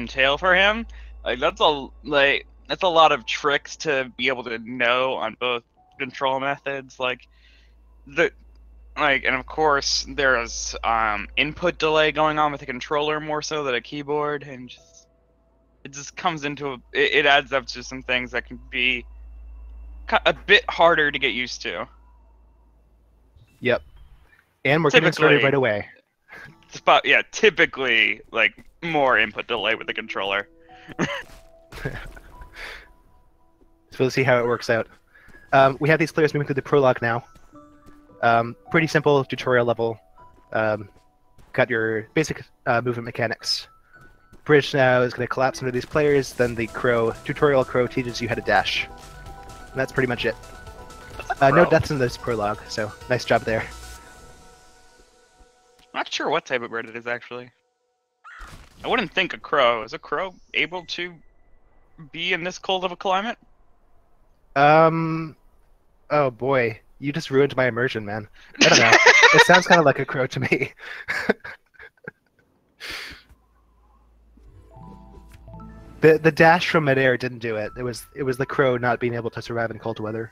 entail for him. Like that's a lot of tricks to be able to know on both control methods. And of course there's input delay going on with the controller more so than a keyboard, and it just comes into it adds up to some things that can be a bit harder to get used to. Yep. And we're getting started right away. Typically like more input delay with the controller. So we'll see how it works out. We have these players moving through the prologue now. Pretty simple tutorial level. Got your basic movement mechanics. Bridge now is going to collapse under these players, then the tutorial crow teaches you how to dash. And that's pretty much it. No deaths in this prologue, so nice job there. I'm not sure what type of bird it is, actually. I wouldn't think a crow. Is a crow able to be in this cold of a climate? Oh boy. You just ruined my immersion, man. I don't know. It sounds kind of like a crow to me. The dash from midair didn't do it. It was the crow not being able to survive in cold weather.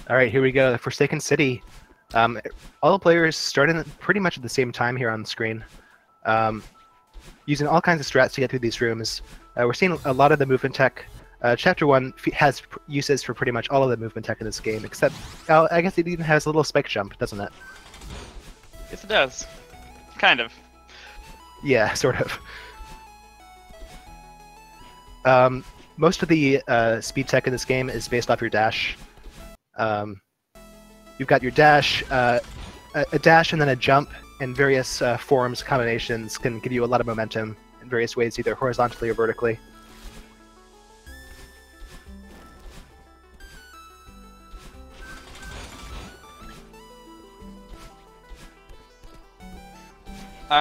All right, here we go. The Forsaken City. All the players starting pretty much at the same time here on the screen, using all kinds of strats to get through these rooms. We're seeing a lot of the movement tech. Chapter 1 has uses for pretty much all of the movement tech in this game, except I guess it even has a little spike jump, doesn't it? Yes, it does. Kind of. Yeah, sort of. Most of the speed tech in this game is based off your dash. You've got your dash, a dash and then a jump, and various forms, combinations can give you a lot of momentum in various ways, either horizontally or vertically.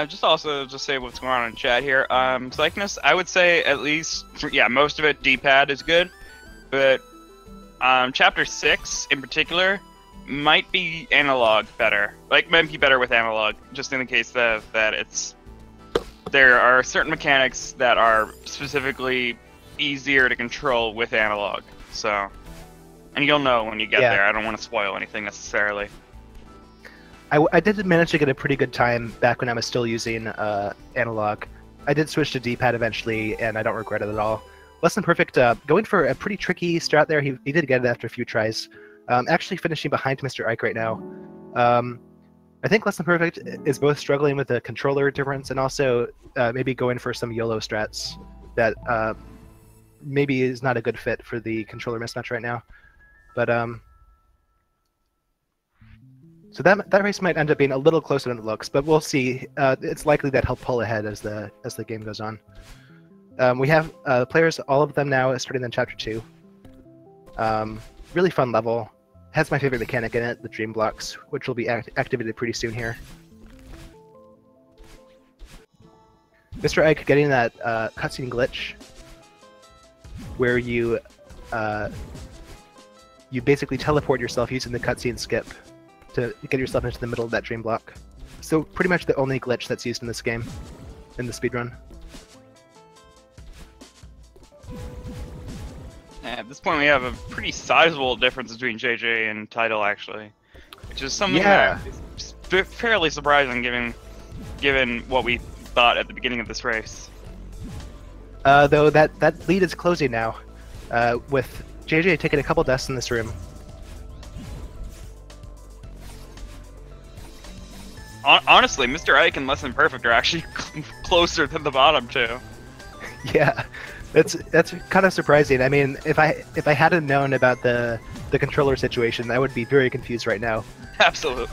Just say what's going on in chat here. Psychness, I would say at least, most of it D-pad is good, but Chapter 6 in particular might be analog better. Like, might be better with analog, just in the case that there are certain mechanics that are specifically easier to control with analog. So, and you'll know when you get there. I don't want to spoil anything necessarily. I did manage to get a pretty good time back when I was still using analog. I did switch to D-pad eventually, and I don't regret it at all. Less Than Perfect, going for a pretty tricky strat there. He did get it after a few tries. Actually finishing behind Mr. Ike right now. I think Less Than Perfect is both struggling with the controller difference and also maybe going for some YOLO strats that maybe is not a good fit for the controller mismatch right now. But so that race might end up being a little closer than it looks, but we'll see. It's likely that he'll pull ahead as the game goes on. We have players, all of them now, starting in Chapter 2. Really fun level. Has my favorite mechanic in it, the Dream Blocks, which will be activated pretty soon here. Mr. Ike getting that cutscene glitch, where you basically teleport yourself using the cutscene skip to get yourself into the middle of that Dream Block. So pretty much the only glitch that's used in this game, in the speedrun. At this point, we have a pretty sizable difference between JJ and Tidal, actually, which is something that is fairly surprising given what we thought at the beginning of this race. Though that lead is closing now, with JJ taking a couple deaths in this room. Honestly, Mr. Ike and Less Than Perfect are actually closer than the bottom two. Yeah. That's kind of surprising. I mean, if I hadn't known about the controller situation, I would be very confused right now. Absolutely.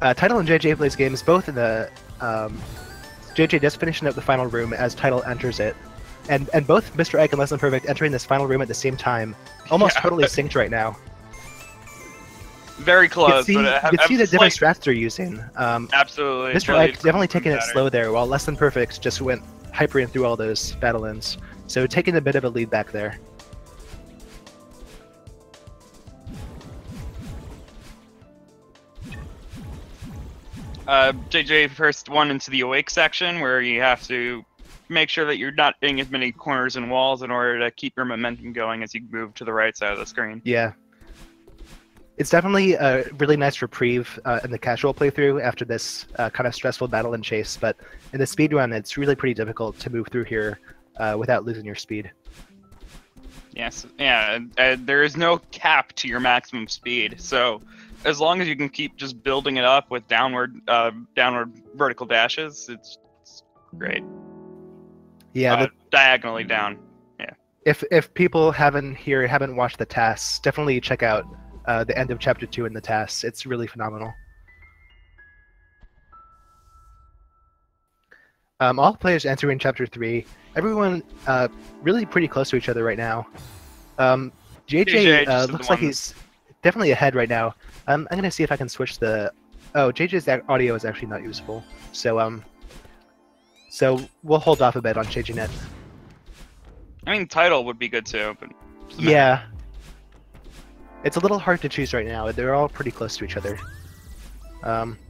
Tidal and JJplaysgames both in the JJ just finishing up the final room as Tidal enters it, and both Mr. Ike and Less Than Perfect entering this final room at the same time, almost totally synced right now. Very close. You can see the different strats they're using. Absolutely. Mr. Ike definitely taking it slow there, while Less Than Perfect just went hypering through all those battle ends. So taking a bit of a lead back there. JJ first one into the awake section where you have to make sure that you're not hitting as many corners and walls in order to keep your momentum going as you move to the right side of the screen. Yeah. It's definitely a really nice reprieve in the casual playthrough after this kind of stressful battle and chase, but in the speedrun, it's really pretty difficult to move through here without losing your speed. Yes, yeah, there is no cap to your maximum speed, so as long as you can keep just building it up with downward vertical dashes, it's great. Yeah, diagonally down. Yeah. If people haven't watched the tasks, definitely check out the end of Chapter 2 in the tasks. It's really phenomenal. All players entering Chapter 3. Everyone really pretty close to each other right now. JJ looks like he's definitely ahead right now. I'm going to see if I can switch the... Oh, JJ's audio is actually not usable. So we'll hold off a bit on changing it. I mean, Tidal would be good too, but... Yeah. It's a little hard to choose right now. They're all pretty close to each other.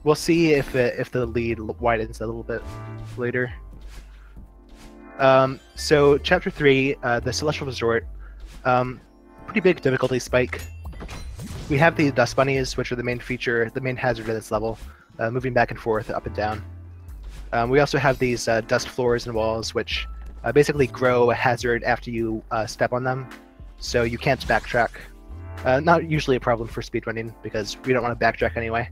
We'll see if the lead widens a little bit later. So Chapter 3, the Celestial Resort. Pretty big difficulty spike. We have the dust bunnies, which are the main feature, the main hazard of this level, moving back and forth, up and down. We also have these dust floors and walls, which basically grow a hazard after you step on them, so you can't backtrack. Not usually a problem for speedrunning, because we don't want to backtrack anyway.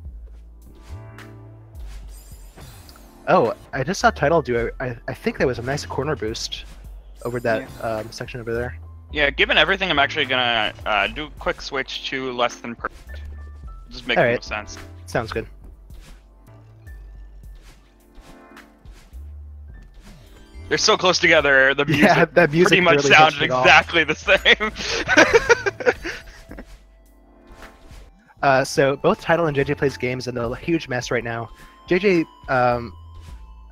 Oh, I just saw Tidal do I think that was a nice corner boost over that section over there. Yeah, given everything, I'm actually gonna do a quick switch to less than perfect. Just makes more sense. Sounds good. They're so close together. The music, that music pretty much really sounded exactly the same. So both Tidal and JJ Plays Games in a huge mess right now. JJ,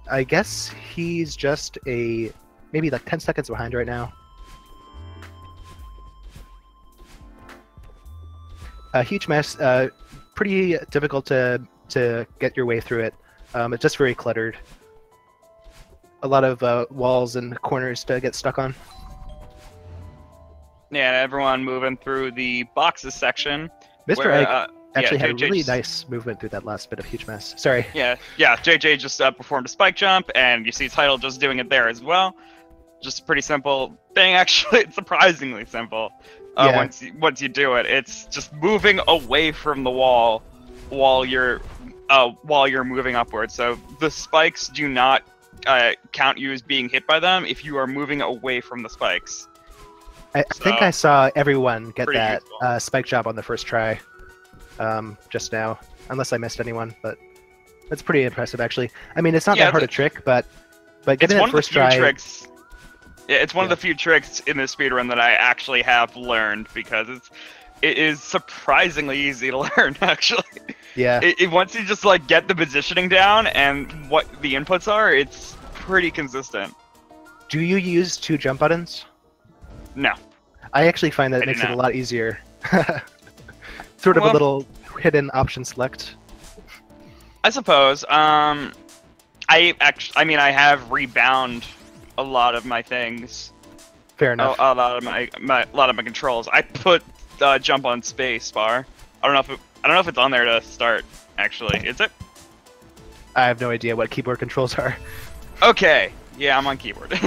I guess he's just maybe like 10 seconds behind right now. A huge mess. Pretty difficult to get your way through it. It's just very cluttered. A lot of walls and corners to get stuck on. Yeah, and everyone moving through the boxes section. Mr. Egg actually had a really nice movement through that last bit of huge mess. Sorry. Yeah. JJ just performed a spike jump, and you see Tidal just doing it there as well. Just a pretty simple thing, actually. It's surprisingly simple. Once you do it, it's just moving away from the wall while you're moving upwards. So the spikes do not count you as being hit by them if you are moving away from the spikes. I think I saw everyone get that useful. spike job on the first try just now, unless I missed anyone, but that's pretty impressive actually. I mean, it's not that hard a trick, but getting that first try... Tricks. Yeah, it's one of the few tricks in this speedrun that I actually have learned, because it is surprisingly easy to learn, actually. Yeah. Once you just like get the positioning down and what the inputs are, it's pretty consistent. Do you use 2 jump buttons? No. I actually find that it makes it a lot easier. Sort of a little hidden option select. I suppose. I have rebound a lot of my things. Fair enough. A lot of my controls. I put jump on space bar. I don't know if it's on there to start. Actually, is it? I have no idea what keyboard controls are. Okay. Yeah, I'm on keyboard.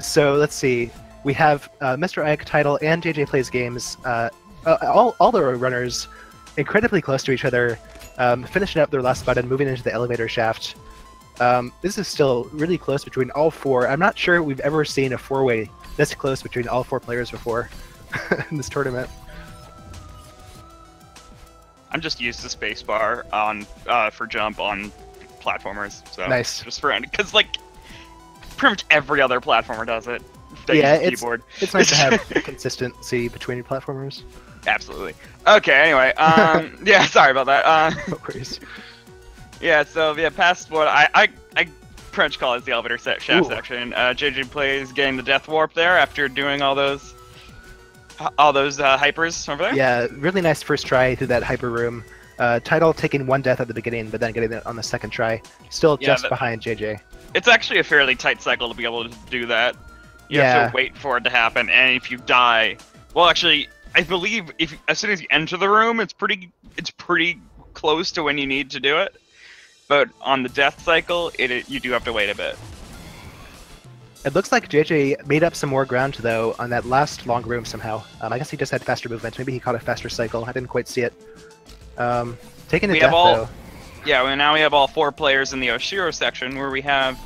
So let's see. We have Mr. Ike, Tidal, and JJ Plays Games. All the runners incredibly close to each other, finishing up their last button, moving into the elevator shaft. This is still really close between all 4. I'm not sure we've ever seen a 4-way this close between all 4 players before in this tournament. I'm just used to spacebar on for jump on platformers. So nice. Just for because like pretty much every other platformer does it. Keyboard. It's nice to have consistency between platformers. Absolutely. Okay. Anyway, yeah. Sorry about that. No worries. Yeah. So past what I pretty much call it the elevator shaft section. JJ Plays getting the death warp there after doing all those hypers over there. Yeah, really nice first try through that hyper room. Tidal taking one death at the beginning, but then getting it on the second try. Still just behind JJ. It's actually a fairly tight cycle to be able to do that. You have to wait for it to happen, and if you die, well, actually, I believe as soon as you enter the room, it's pretty close to when you need to do it. But on the death cycle, you do have to wait a bit. It looks like JJ made up some more ground, though, on that last long room somehow. I guess he just had faster movement. Maybe he caught a faster cycle. I didn't quite see it. Taking a death, though. Yeah, now we have all 4 players in the Oshiro section, where we have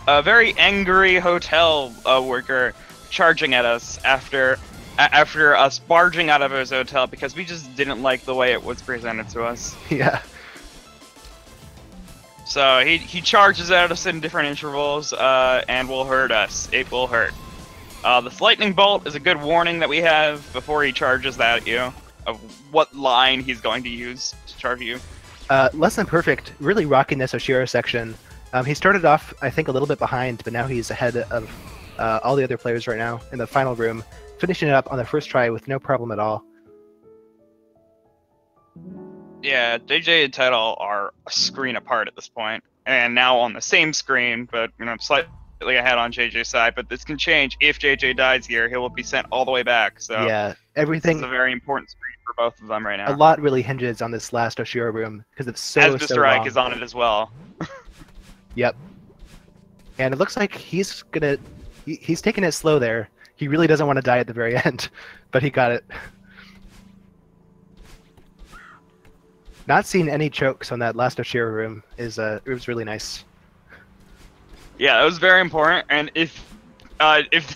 a very angry hotel worker charging at us after us barging out of his hotel because we just didn't like the way it was presented to us. Yeah. So he charges at us in different intervals and will hurt us. It will hurt. This lightning bolt is a good warning that we have before he charges at you of what line he's going to use to charge you. Less Than Perfect, really rocking this Oshiro section. He started off, I think, a little bit behind, but now he's ahead of all the other players right now in the final room, finishing it up on the first try with no problem at all. Yeah, JJ and Tidal are a screen apart at this point, and now on the same screen, but slightly ahead on JJ's side. But this can change if JJ dies here; he will be sent all the way back. So yeah, everything. This is a very important screen for both of them right now. A lot really hinges on this last Oshiro room because it's so As Mr. Ike long. is on it as well. Yep. And it looks like he's taking it slow there. He really doesn't want to die at the very end, but he got it. Not seeing any chokes on that last Oshiro room it was really nice. Yeah, that was very important. And if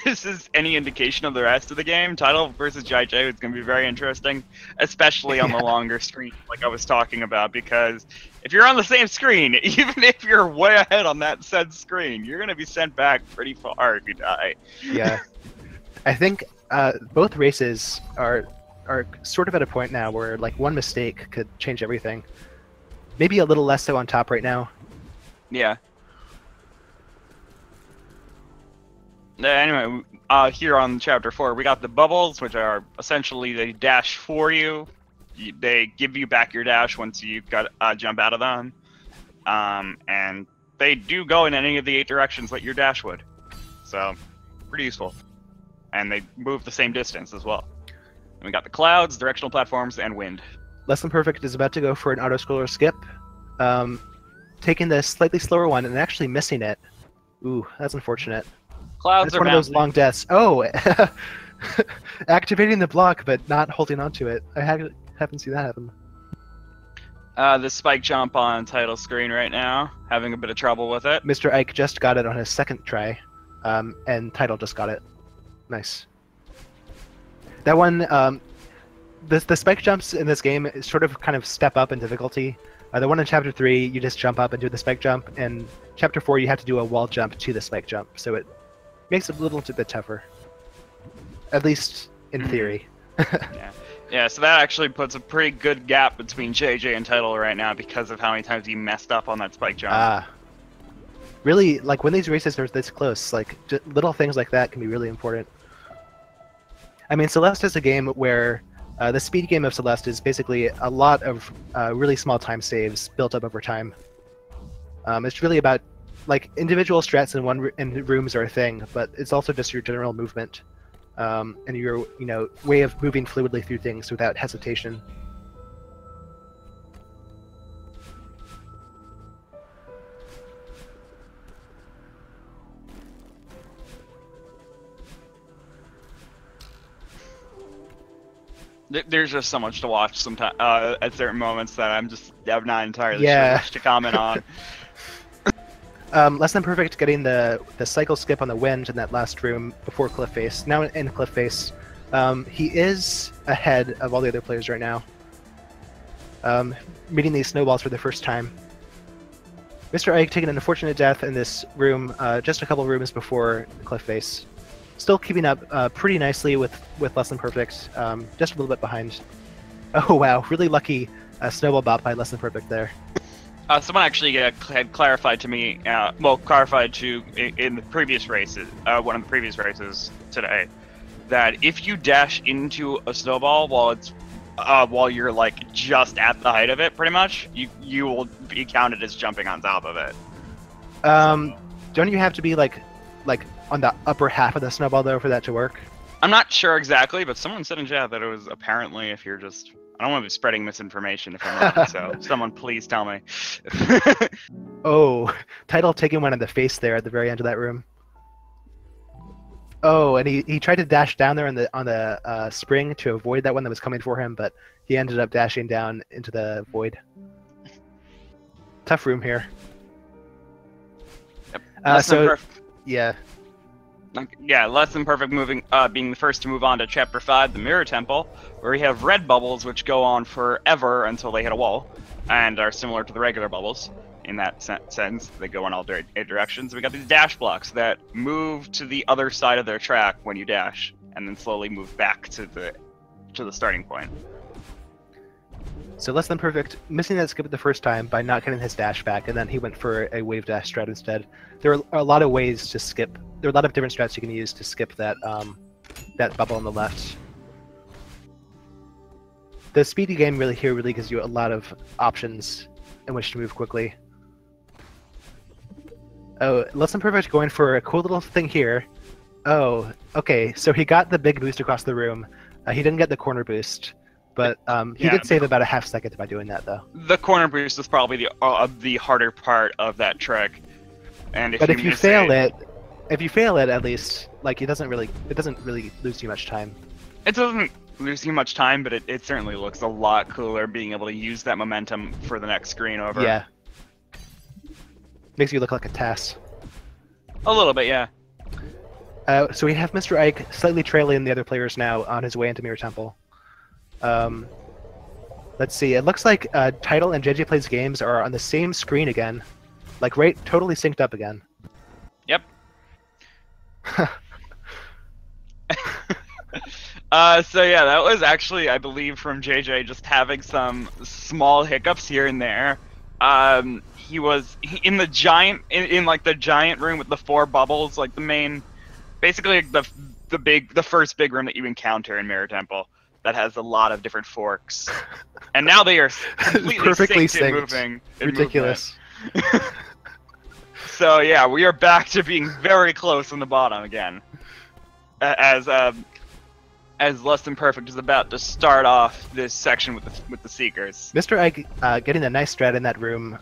this is any indication of the rest of the game, Tidal versus JJ is going to be very interesting, especially on the longer screen, like I was talking about. Because if you're on the same screen, even if you're way ahead on that said screen, you're going to be sent back pretty far if you die. Yeah, I think both races are sort of at a point now where like one mistake could change everything. Maybe a little less so on top right now. Yeah. Anyway, here on Chapter 4, we got the bubbles, which are essentially they dash for you. They give you back your dash once you got jump out of them. And they do go in any of the 8 directions that your dash would. So, pretty useful. And they move the same distance as well. And we got the clouds, directional platforms, and wind. Less Than Perfect is about to go for an auto-scroller skip. Taking the slightly slower one and actually missing it. Ooh, that's unfortunate. Clouds That's one of those long deaths. Oh! Activating the block, but not holding onto it. I haven't seen that happen. The spike jump on title screen right now, having a bit of trouble with it. Mr. Ike just got it on his second try, and Tidal just got it. Nice. That one, the spike jumps in this game is sort of kind of step up in difficulty. The one in Chapter 3, you just jump up and do the spike jump, and Chapter 4, you have to do a wall jump to the spike jump, so it makes it a little bit tougher. At least in theory. Yeah, so that actually puts a pretty good gap between JJ and Tidal right now because of how many times he messed up on that spike jump. Really, like when these races are this close, like little things like that can be really important. I mean, Celeste is a game where the speed game of Celeste is basically a lot of really small time saves built up over time. It's really about like individual strats in rooms are a thing, but it's also just your general movement and your way of moving fluidly through things without hesitation. There's just so much to watch sometimes at certain moments that I'm not entirely sure which to comment on. Less Than Perfect getting the cycle skip on the wind in that last room before Cliff Face. Now in Cliff Face, he is ahead of all the other players right now. Meeting these snowballs for the first time. Mr. Ike taking an unfortunate death in this room, just a couple rooms before Cliff Face. Still keeping up pretty nicely with Less Than Perfect, just a little bit behind. Oh wow, really lucky snowball bop by Less Than Perfect there. Someone actually had clarified to me, in the previous races, one of the previous races today, that if you dash into a snowball while it's while you're like just at the height of it, pretty much, you will be counted as jumping on top of it. Don't you have to be like on the upper half of the snowball though for that to work? I'm not sure exactly, but someone said in chat that it was apparently if you're just. I don't want to be spreading misinformation if I'm wrong, so someone please tell me. Oh, Tidal taking one in the face there at the very end of that room. Oh, and he tried to dash down there on the spring to avoid that one that was coming for him, but he ended up dashing down into the void. Tough room here. Yep. Yeah. Yeah, less than perfect moving, being the first to move on to Chapter 5, the Mirror Temple, where we have red bubbles which go on forever until they hit a wall, and are similar to the regular bubbles in that sense. They go in all directions. We got these dash blocks that move to the other side of their track when you dash, and then slowly move back to the starting point. So less than perfect, missing that skip the first time by not getting his dash back, and then he went for a wave dash strat instead. There are a lot of ways to skip. There are a lot of different strats you can use to skip that that bubble on the left. The speedy game really gives you a lot of options in which to move quickly. Oh, less than perfect going for a cool little thing here. Oh, okay. So he got the big boost across the room. He didn't get the corner boost. But he did save about a half second by doing that, though. The corner boost is probably the harder part of that trick. And if you fail it, at least like it doesn't really lose you much time. It doesn't lose you much time, but it certainly looks a lot cooler being able to use that momentum for the next screen over. Yeah. Makes you look like a TAS. A little bit, yeah. So we have Mr. Ike slightly trailing the other players now on his way into Mirror Temple. Let's see. It looks like Tidal and JJplaysgames are on the same screen again, like totally synced up again. Yep. So yeah, that was actually, I believe, from JJ just having some small hiccups here and there. He was in the giant, in like the giant room with the 4 bubbles, like the main, basically the first big room that you encounter in Mirror Temple. That has a lot of different forks, and now they are completely perfectly synced and moving. Ridiculous. So yeah, we are back to being very close on the bottom again, as Less Than Perfect is about to start off this section with the Seekers. Mr. Ike getting a nice strat in that room,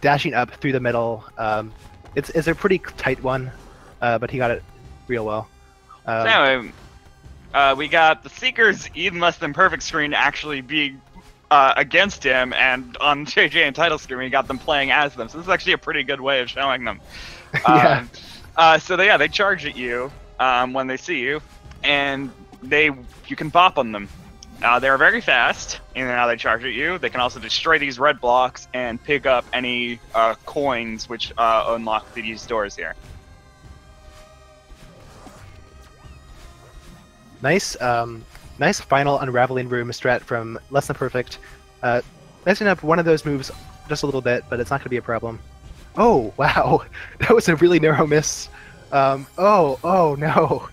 dashing up through the middle. It's a pretty tight one, but he got it real well. So anyway, we got the Seekers even Less Than Perfect screen actually being against him, and on JJ and Tidal screen we got them playing as them. So this is actually a pretty good way of showing them. Yeah. So they charge at you when they see you, and you can bop on them. They're very fast in how they charge at you. They can also destroy these red blocks and pick up any coins which unlock these doors here. Nice final unraveling room strat from Less Than Perfect. Messing up one of those moves just a little bit, but it's not going to be a problem. Oh, wow. That was a really narrow miss. Oh no.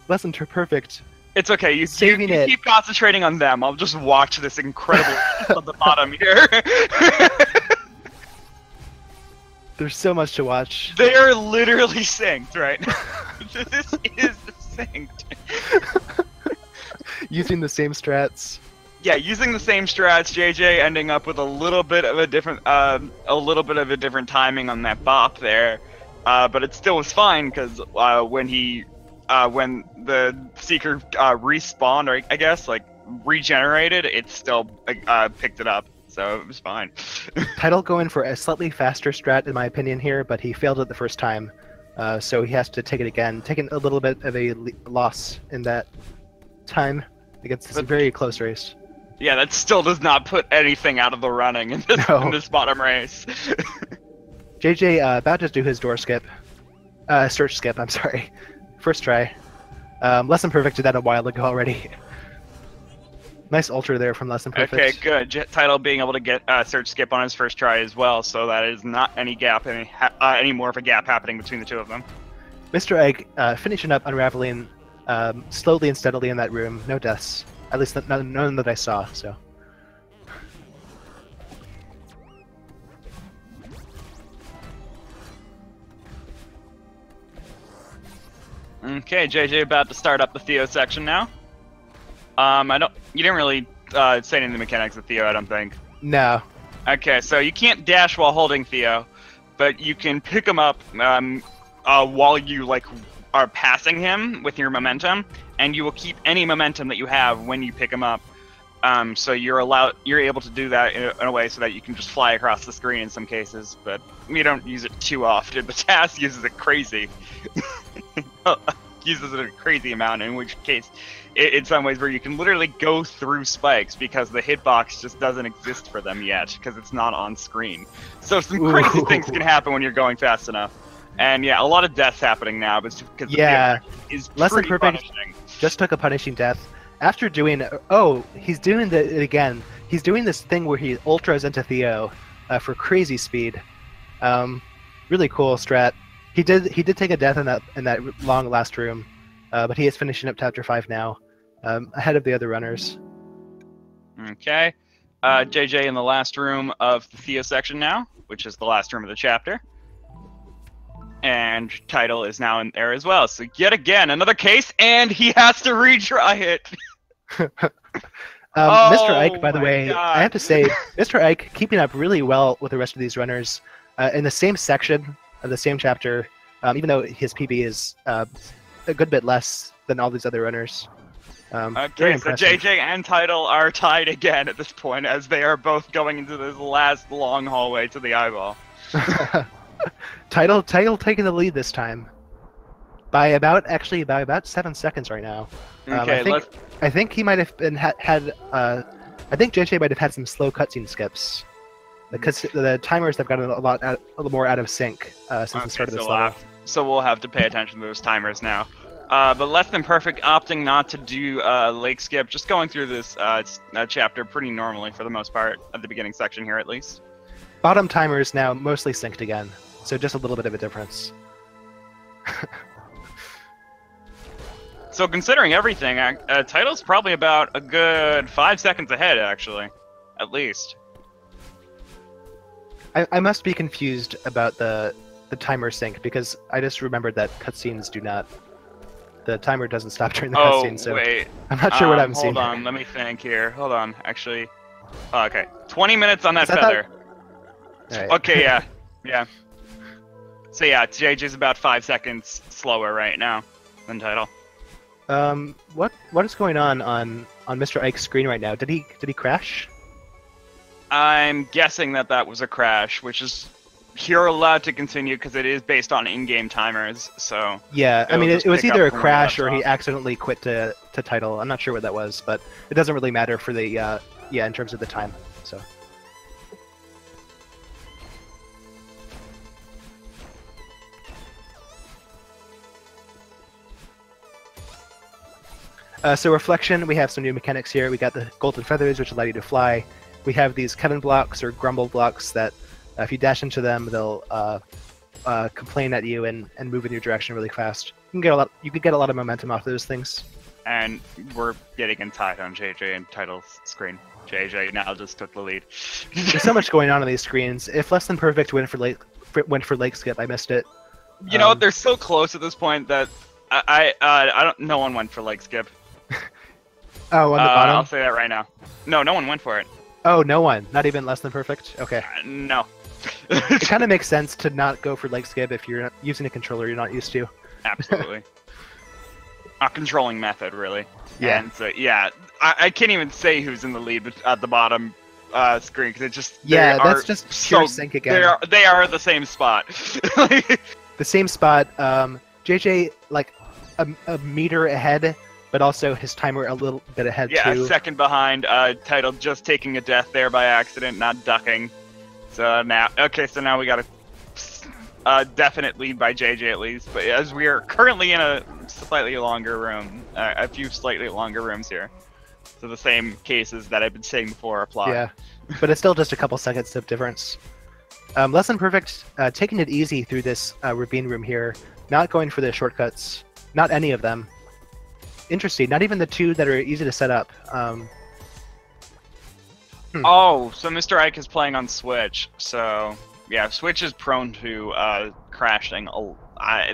Less Than Perfect. It's okay. You keep concentrating on them. I'll just watch this incredible on the bottom here. There's so much to watch. They are literally synced right now. This is synced. Using the same strats. Yeah, using the same strats. JJ ending up with a little bit of a different timing on that bop there, but it still was fine because when the Seeker respawned, or I guess like regenerated, it still picked it up, so it was fine. Tidal going for a slightly faster strat in my opinion here, but he failed it the first time, so he has to take it again, taking a little bit of a loss in that time against this very close race. Yeah, that still does not put anything out of the running in this bottom race. JJ about to do his door skip, search skip. I'm sorry, first try. Less Than Perfect did that a while ago already. Nice ultra there from Less Than Perfect. Okay, good. Tidal being able to get search skip on his first try as well, so that is not any gap, any more of a gap happening between the two of them. Mr. Egg finishing up unraveling slowly and steadily in that room. No deaths. At least none that I saw. So. Okay, JJ about to start up the Theo section now. You didn't really say any of the mechanics of Theo, I don't think. No. Okay, so you can't dash while holding Theo, but you can pick him up while you are passing him with your momentum, and you will keep any momentum that you have when you pick him up. So you're able to do that in a way so that you can just fly across the screen in some cases, but we don't use it too often. The task uses it crazy. Uses it a crazy amount, in which case, in some ways where you can literally go through spikes because the hitbox just doesn't exist for them yet, because it's not on screen. So some crazy things can happen when you're going fast enough. And yeah, a lot of deaths happening now, but because the is Less Than pretty Perfect punishing. Just took a punishing death. After doing, he's doing it again. He's doing this thing where he ultras into Theo for crazy speed. Really cool strat. He did take a death in that long last room, but he is finishing up chapter 5 now, ahead of the other runners. Okay, JJ in the last room of the Theo section now, which is the last room of the chapter. And Tidal is now in there as well. So yet again, another case, and he has to retry it. Mr. Ike, by the way, God. I have to say, Mr. Ike keeping up really well with the rest of these runners in the same section of the same chapter, even though his PB is a good bit less than all these other runners. Okay, so JJ and Tidal are tied again at this point, as they are both going into this last long hallway to the eyeball. Tidal taking the lead this time by about 7 seconds right now. Okay, I think he might have been I think JJ might have had some slow cutscene skips because the timers have gotten a little more out of sync since the start of this level. So we'll have to pay attention to those timers now. But Less Than Perfect opting not to do lake skip, just going through this chapter pretty normally for the most part at the beginning section here at least. Bottom timer is now mostly synced again, so just a little bit of a difference. So considering everything, Tidal's probably about a good 5 seconds ahead, actually, at least. I must be confused about the timer sync because I just remembered that cutscenes do not. The timer doesn't stop during the cutscene, so wait. I'm not sure what I'm seeing. Hold on, let me think here. Hold on, actually. Oh, okay, 20 minutes on that feather. Right. Okay, yeah. So yeah, JJ's about 5 seconds slower right now than Tidal. What is going on Mr. Ike's screen right now? Did he crash? I'm guessing that was a crash, which is you're allowed to continue because it is based on in-game timers. So yeah, I mean it was either a crash or he laptop. accidentally quit to Tidal. I'm not sure what that was, but it doesn't really matter for the in terms of the time. So. So Reflection, we have some new mechanics here. We got the golden feathers, which allow you to fly. We have these Kevin blocks or grumble blocks that if you dash into them, they'll complain at you and move in your direction really fast. You can get a lot of momentum off those things. And we're getting tied on JJ and Tidal's screen. JJ now just took the lead. There's so much going on these screens. If Less Than Perfect went for lake skip, I missed it. You know, they're so close at this point that I don't. No one went for lake skip. Oh, on the bottom? I'll say that right now. No one went for it. Oh, no one? Not even Less Than Perfect? Okay. No. It kind of makes sense to not go for leg skip if you're not using a controller you're not used to. Absolutely. A controlling method, really. Yeah. And so, yeah, I can't even say who's in the lead at the bottom screen because it just that's just pure sync again. They are the same spot. The same spot. JJ like a meter ahead, but also his timer a little bit ahead too. Yeah, a second behind. Tidal just taking a death there by accident, not ducking. So now we got a definite lead by JJ at least. But as we are currently in a slightly longer room, a few slightly longer rooms here. So the same cases that I've been saying before apply. Yeah, but it's still just a couple seconds of difference. Less Than Perfect, taking it easy through this ravine room here, not going for the shortcuts, not any of them. interesting. Not even the two that are easy to set up. Oh, so Mr. Ike is playing on Switch. So yeah, Switch is prone to crashing.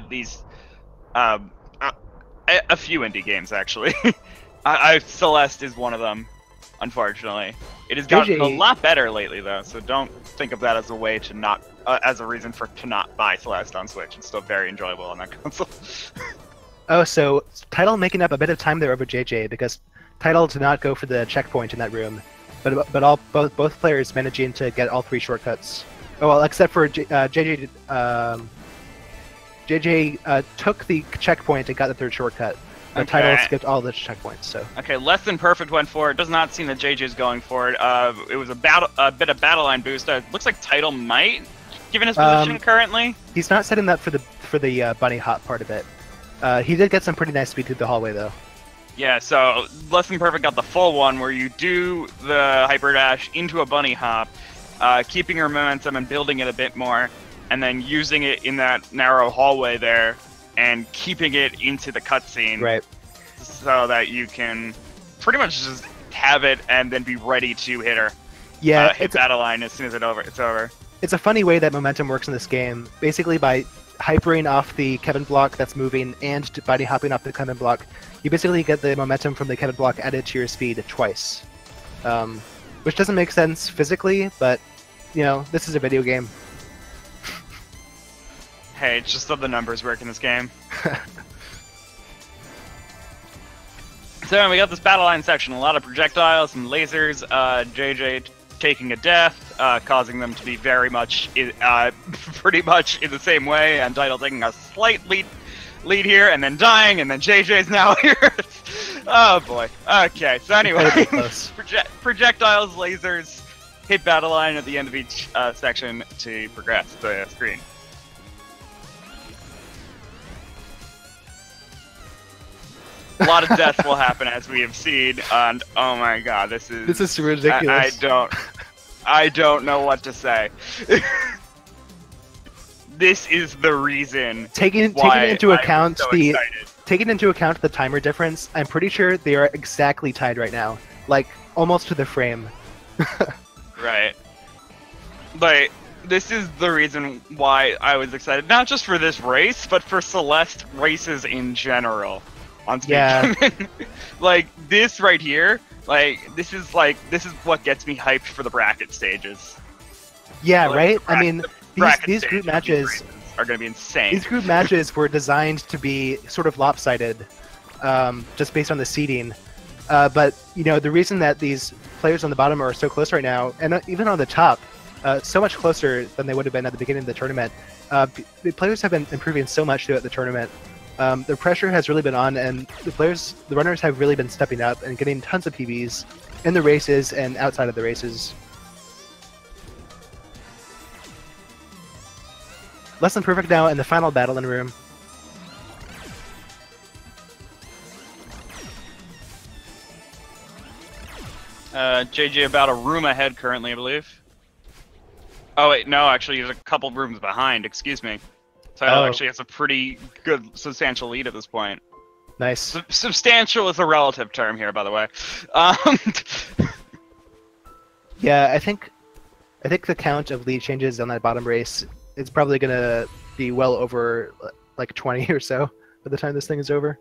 These a few indie games actually. Celeste is one of them. Unfortunately, it has gotten a lot better lately, though. So don't think of that as a way to not, as a reason to not buy Celeste on Switch. It's still very enjoyable on that console. Oh, so Tidal making up a bit of time there over JJ because Tidal did not go for the checkpoint in that room, but both players managing to get all 3 shortcuts. Oh well, except for JJ. JJ took the checkpoint and got the 3rd shortcut. The Tidal skipped all the checkpoints, so... Okay, Less Than Perfect went for it. Does not seem that JJ's going for it. It was a bit of battle line boost. Looks like Tidal might, given his position currently. He's not setting that for the bunny hop part of it. He did get some pretty nice speed through the hallway, though. Yeah, so Less Than Perfect got the full one, where you do the hyper dash into a bunny hop, keeping your momentum and building it a bit more, and then using it in that narrow hallway there, and keeping it into the cutscene, right? So that you can pretty much just have it and then be ready to hit her. Yeah, hit battle line as soon as it's over. It's a funny way that momentum works in this game. Basically, by hypering off the Kevin block that's moving and bunny hopping off the Kevin block, you basically get the momentum from the Kevin block added to your speed twice, which doesn't make sense physically, but you know, this is a video game. Hey, it's just that the numbers work in this game. So we got this battle line section, a lot of projectiles, some lasers, JJ taking a death, causing them to be very much, pretty much in the same way, and Tidal taking a slight lead here, and then dying, and then JJ's now here. Oh boy. Okay, so anyway, projectiles, lasers, hit battle line at the end of each section to progress the screen. A lot of deaths will happen, as we have seen, and oh my god, this is ridiculous. I don't know what to say. This is the reason taking into account the timer difference. I'm pretty sure they are exactly tied right now, like almost to the frame. Right. But this is the reason why I was excited, not just for this race, but for Celeste races in general. On Speed. Yeah. Like this right here, this is what gets me hyped for the bracket stages. Yeah, right? I mean, these group matches are going to be insane. These group matches were designed to be sort of lopsided, just based on the seeding. But, you know, the reason that these players on the bottom are so close right now, and even on the top, so much closer than they would have been at the beginning of the tournament, the players have been improving so much throughout the tournament. The pressure has really been on, and the runners have really been stepping up and getting tons of PBs in the races and outside of the races. Less Than Perfect now in the final battle in room. JJ about a room ahead currently, I believe. Oh wait, no, actually he's a couple rooms behind, excuse me. Tidal actually has a pretty good, substantial lead at this point. Nice. Substantial is a relative term here, by the way. Yeah, I think the count of lead changes on that bottom race is probably going to be well over like 20 or so by the time this thing is over.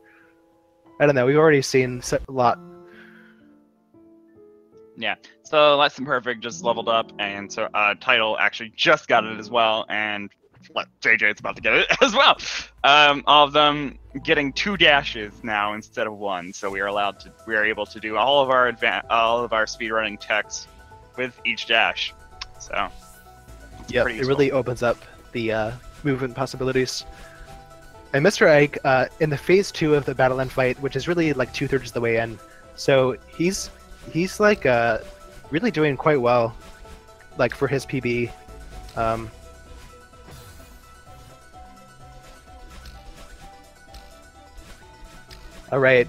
I don't know. We've already seen a lot. Yeah. So Less Than Perfect just leveled up, and so Tidal actually just got it as well, and JJ's about to get it as well. All of them getting 2 dashes now instead of 1, so we are able to do all of our speedrunning techs with each dash. So yeah, it really opens up the movement possibilities. And Mr. Ike in the phase 2 of the battle end fight, which is really like 2/3 of the way in, so he's like really doing quite well, like for his PB. All right,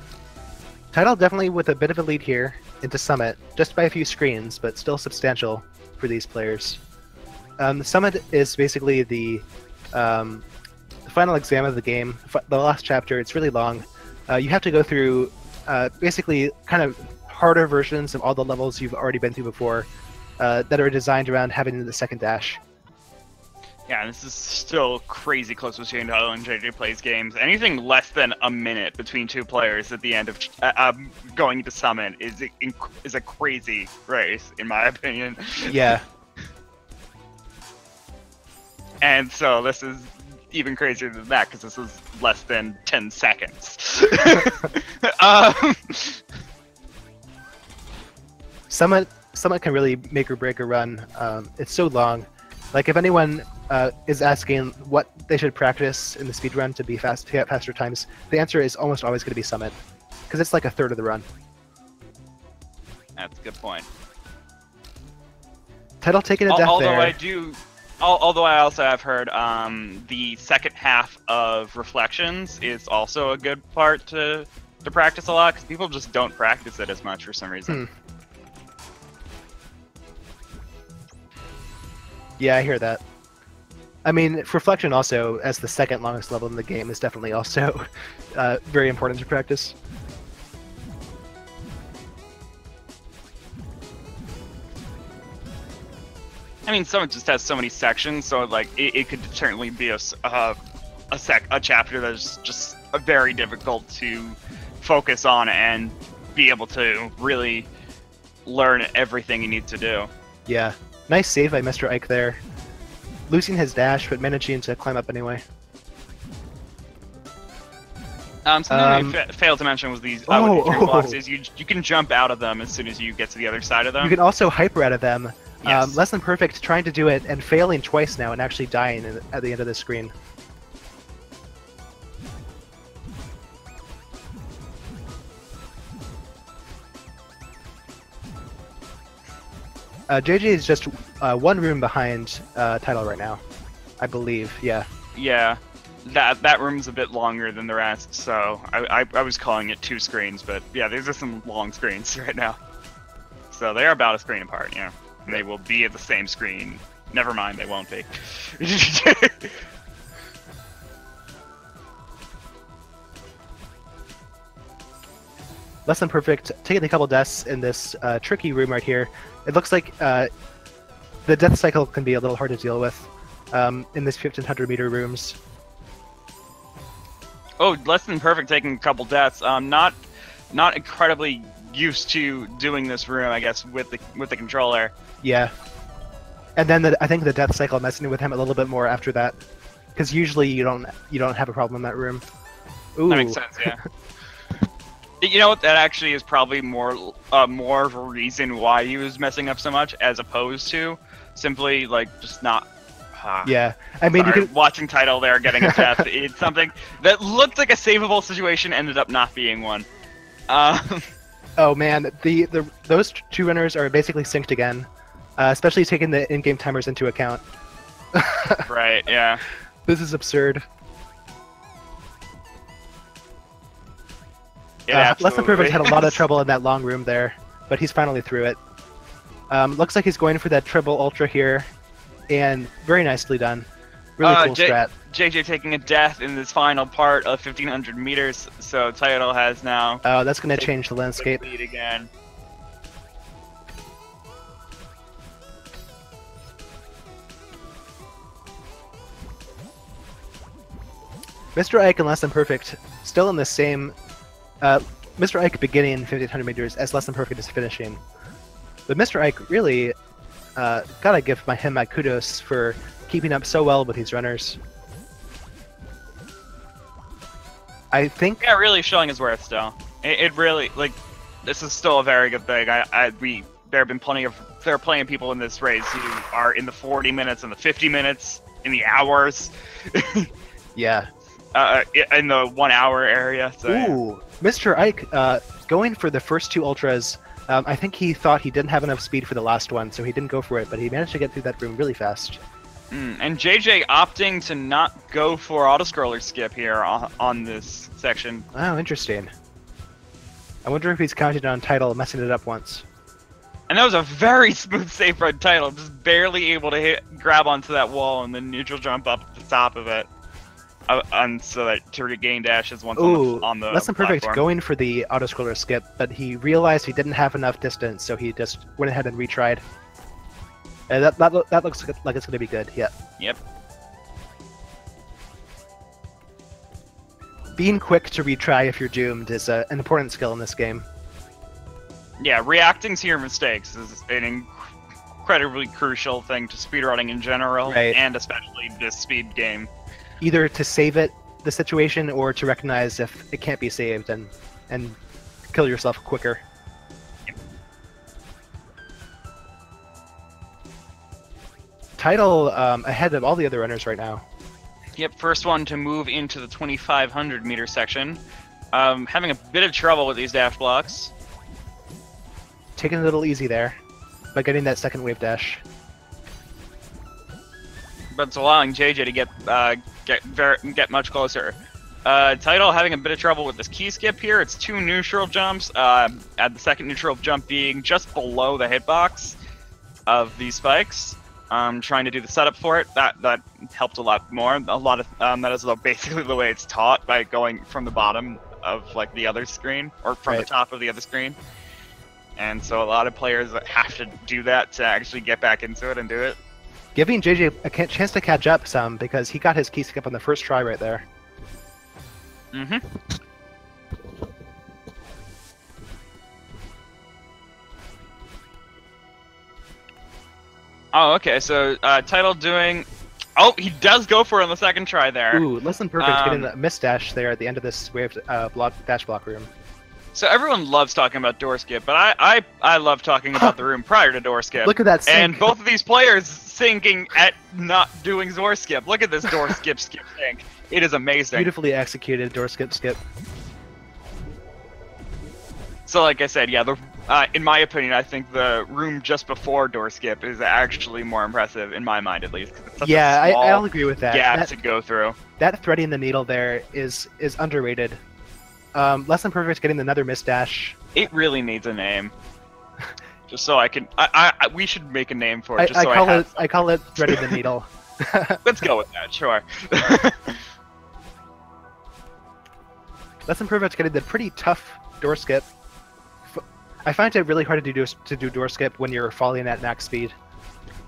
Tidal definitely with a bit of a lead here into Summit, just by a few screens, but still substantial for these players. The Summit is basically the final exam of the game, the last chapter. It's really long. you have to go through basically kind of harder versions of all the levels you've already been through before that are designed around having the second dash. Yeah, this is still crazy close between Tidal and JJplaysgames. Anything less than a minute between two players at the end of going to summon is a crazy race, in my opinion. Yeah. And so this is even crazier than that, because this is less than 10 seconds. Summit can really make or break a run. It's so long. Like, if anyone is asking what they should practice in the speedrun to get faster times, the answer is almost always going to be Summit, because it's like a third of the run. That's a good point. Tidal taking a death there. Although I also have heard the second half of Reflections is also a good part to practice a lot, because people just don't practice it as much for some reason. Yeah, I hear that. I mean, Reflection also, as the second longest level in the game, is definitely also very important to practice. I mean, Summit just has so many sections, so like it could certainly be a chapter that's just very difficult to focus on and be able to really learn everything you need to do. Yeah. Nice save by Mr. Ike there. Losing his dash, but managing to climb up anyway. Something we failed to mention was these blocks is you can jump out of them as soon as you get to the other side of them. You can also hyper out of them. Yes. Less Than Perfect trying to do it and failing twice now and actually dying at the end of the screen. JJ is just one room behind Tidal right now, I believe. Yeah. Yeah, that room's a bit longer than the rest, so I was calling it 2 screens, but yeah, these are some long screens right now. So they are about a screen apart, yeah. And they will be at the same screen. Never mind, they won't be. Less Than Perfect taking a couple deaths in this tricky room right here. It looks like the death cycle can be a little hard to deal with in this 1500 meter rooms. Oh, Less Than Perfect taking a couple deaths. Not incredibly used to doing this room, I guess, with the controller. Yeah, and then I think the death cycle messing with him a little bit more after that, because usually you don't have a problem in that room. Ooh. That makes sense, yeah. You know what? That actually is probably more of a reason why he was messing up so much, as opposed to simply like just not. Yeah, I mean, sorry, you can watching Tidal there getting a death. It's something that looked like a savable situation, ended up not being one. Oh man, those two runners are basically synced again, especially taking the in-game timers into account. Right. Yeah. This is absurd. Less Than Perfect had a lot of trouble in that long room there, but he's finally through it. Looks like he's going for that triple ultra here, and very nicely done. Really cool strat. JJ taking a death in this final part of 1500 meters, so Tidal has now. Oh, that's going to change the landscape. Lead again. Mr. Ike and Less Than Perfect still in the same. Mr. Ike beginning 1500 meters as Less Than Perfect is finishing. But Mr. Ike really gotta give him my kudos for keeping up so well with these runners. I think. Yeah, really showing his worth still. It really, like, this is still a very good thing. There are plenty of people in this race who are in the 40 minutes and the 50 minutes, in the hours. Yeah. In the 1 hour area. So, ooh, yeah. Mr. Ike going for the first 2 ultras. I think he thought he didn't have enough speed for the last one, so he didn't go for it, but he managed to get through that room really fast. And JJ opting to not go for auto-scroller skip here on this section. Oh, interesting. I wonder if he's counted on Tidal messing it up once. And that was a very smooth save by Tidal, just barely able to grab onto that wall and then neutral jump up at the top of it. and so that to regain dashes once Ooh, on the less than perfect platform. going for the auto scroller skip, but he realized he didn't have enough distance, so he just went ahead and retried. That looks like it's going to be good. Yeah. Yep. Being quick to retry if you're doomed is an important skill in this game. Yeah, reacting to your mistakes is an incredibly crucial thing to speedrunning in general, Right. and especially this speed game. Either to save the situation, or to recognize if it can't be saved and kill yourself quicker. Yep. Tidal ahead of all the other runners right now. Yep, first one to move into the 2,500 meter section. Having a bit of trouble with these dash blocks. Taking it a little easy there by getting that second wave dash. But it's allowing JJ to get much closer. Tidal having a bit of trouble with this key skip here. It's 2 neutral jumps, at the second neutral jump being just below the hitbox of these spikes. Trying to do the setup for it, that helped a lot more. A lot of that is basically the way it's taught, by going from the bottom of like the other screen, or from the top of the other screen. And so a lot of players have to do that to actually get back into it and do it. Giving JJ a chance to catch up some, because he got his key skip on the first try right there. Mm-hmm. Oh, okay, so Tidal doing... Oh, he does go for it on the second try there. Ooh, less than perfect getting a miss dash there at the end of this wave dash block room. So everyone loves talking about door skip, but I love talking about the room prior to door skip. Look at that sync. And both of these players sinking at not doing door skip. Look at this door skip sync. It is amazing. Beautifully executed door skip. So like I said, yeah, in my opinion, I think the room just before door skip is actually more impressive, in my mind at least. It's such Yeah, a small I'll agree with that. gap to go through. That threading the needle there is underrated. Less than perfect getting another miss dash. It really needs a name. Just so I can, we should make a name for it. I call it threading the needle. Let's go with that, sure. Less than perfect getting the pretty tough door skip. I find it really hard to do door skip when you're falling at max speed.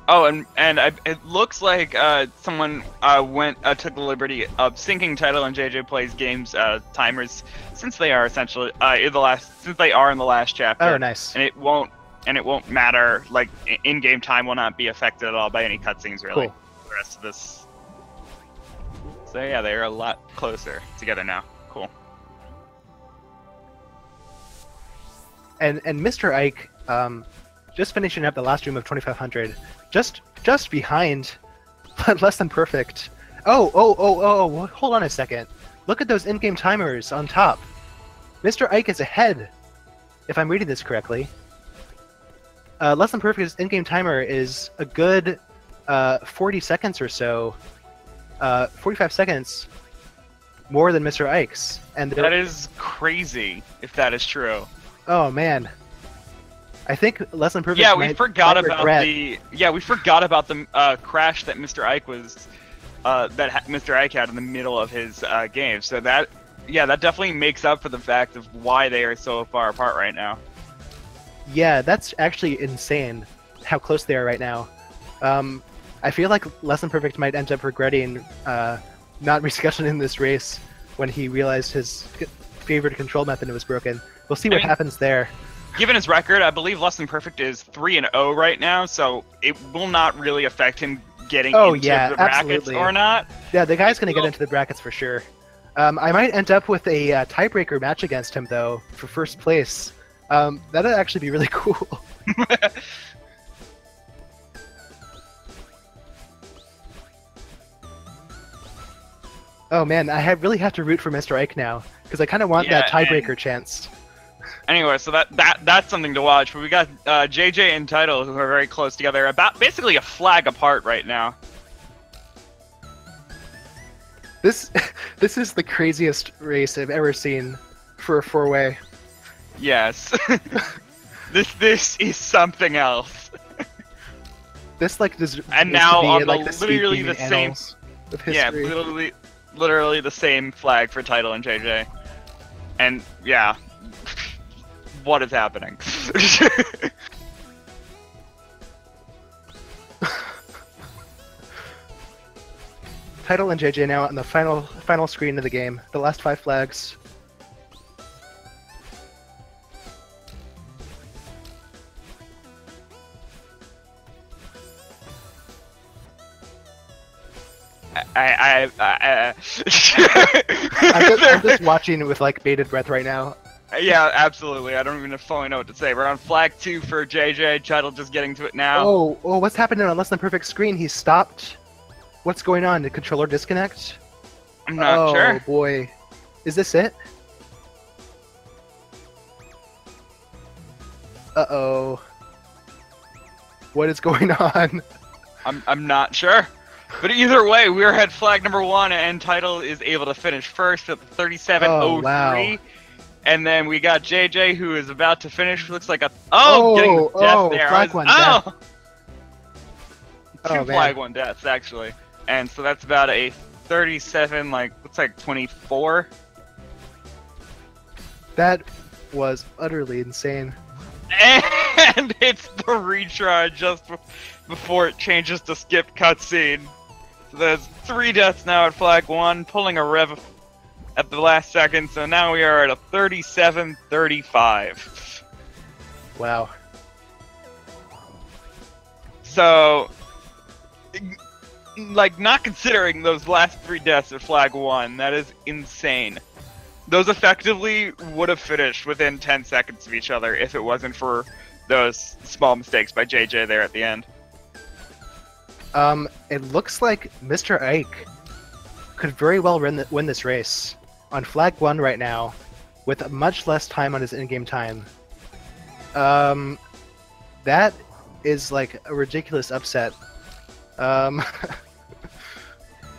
Oh, and it looks like someone took the liberty of syncing Tidal and JJplaysgames timers, since they are essentially in the last chapter. Oh, nice. And it won't matter. Like in-game time will not be affected at all by any cutscenes, really. Cool. The rest of this. So yeah, they're a lot closer together now. Cool. And Mr. Ike, just finishing up the last room of 2500, just behind less than perfect. Oh, hold on a second. Look at those in-game timers on top. Mr. Ike is ahead, if I'm reading this correctly. Less than perfect's in-game timer is a good 40 seconds or so, 45 seconds more than Mr. Ike's. And that is crazy, if that is true. Oh man, I think less than perfect. Yeah, we forgot about the crash that Mr. Ike was Mr. Ike had in the middle of his game. So that definitely makes up for the fact of why they are so far apart right now. Yeah, that's actually insane how close they are right now. I feel like less than perfect might end up regretting not rescheduling this race when he realized his favorite control method was broken. We'll see what happens there. Given his record, I believe Less Than Perfect is 3-0 right now, so it will not really affect him getting into the brackets or not. Yeah, the guy's going to get into the brackets for sure. I might end up with a tiebreaker match against him, though, for first place. That'd actually be really cool. Oh man, I really have to root for Mr. Ike now, because I kind of want that tiebreaker chance. Anyway, so that's something to watch. But we got JJ and Tidal, who are very close together, about basically a flag apart right now. This is the craziest race I've ever seen for a four-way. Yes. this is something else. This like does. And now be, on like, literally the same. Of history. Yeah, literally literally the same flag for Tidal and JJ. And yeah, what is happening? Tidal and JJ now on the final screen of the game. The last 5 flags. I'm just watching with like bated breath right now. Yeah, absolutely. I don't even fully know what to say. We're on flag 2 for JJ. Tidal just getting to it now. Oh, what's happening on Less Than Perfect screen? He stopped. What's going on? Did controller disconnect? I'm not sure. Oh boy, is this it? Uh-oh. What is going on? I'm not sure. But either way, we're at flag number 1, and Tidal is able to finish first at 37:03. Oh, wow. And then we got JJ, who is about to finish. Looks like a getting the death there. Flag 1 death. Two flag 1 deaths actually, and so that's about a 37, looks like 24. That was utterly insane. And it's the retry just before it changes to skip cutscene. So there's 3 deaths now at flag 1, pulling a rev at the last second. So now we are at a 37:35. Wow. So, not considering those last 3 deaths at flag 1, that is insane. Those effectively would have finished within 10 seconds of each other if it wasn't for those small mistakes by JJ there at the end. It looks like Mr. Ike could very well win this race on flag 1 right now, with much less time on his in-game time. That is like a ridiculous upset.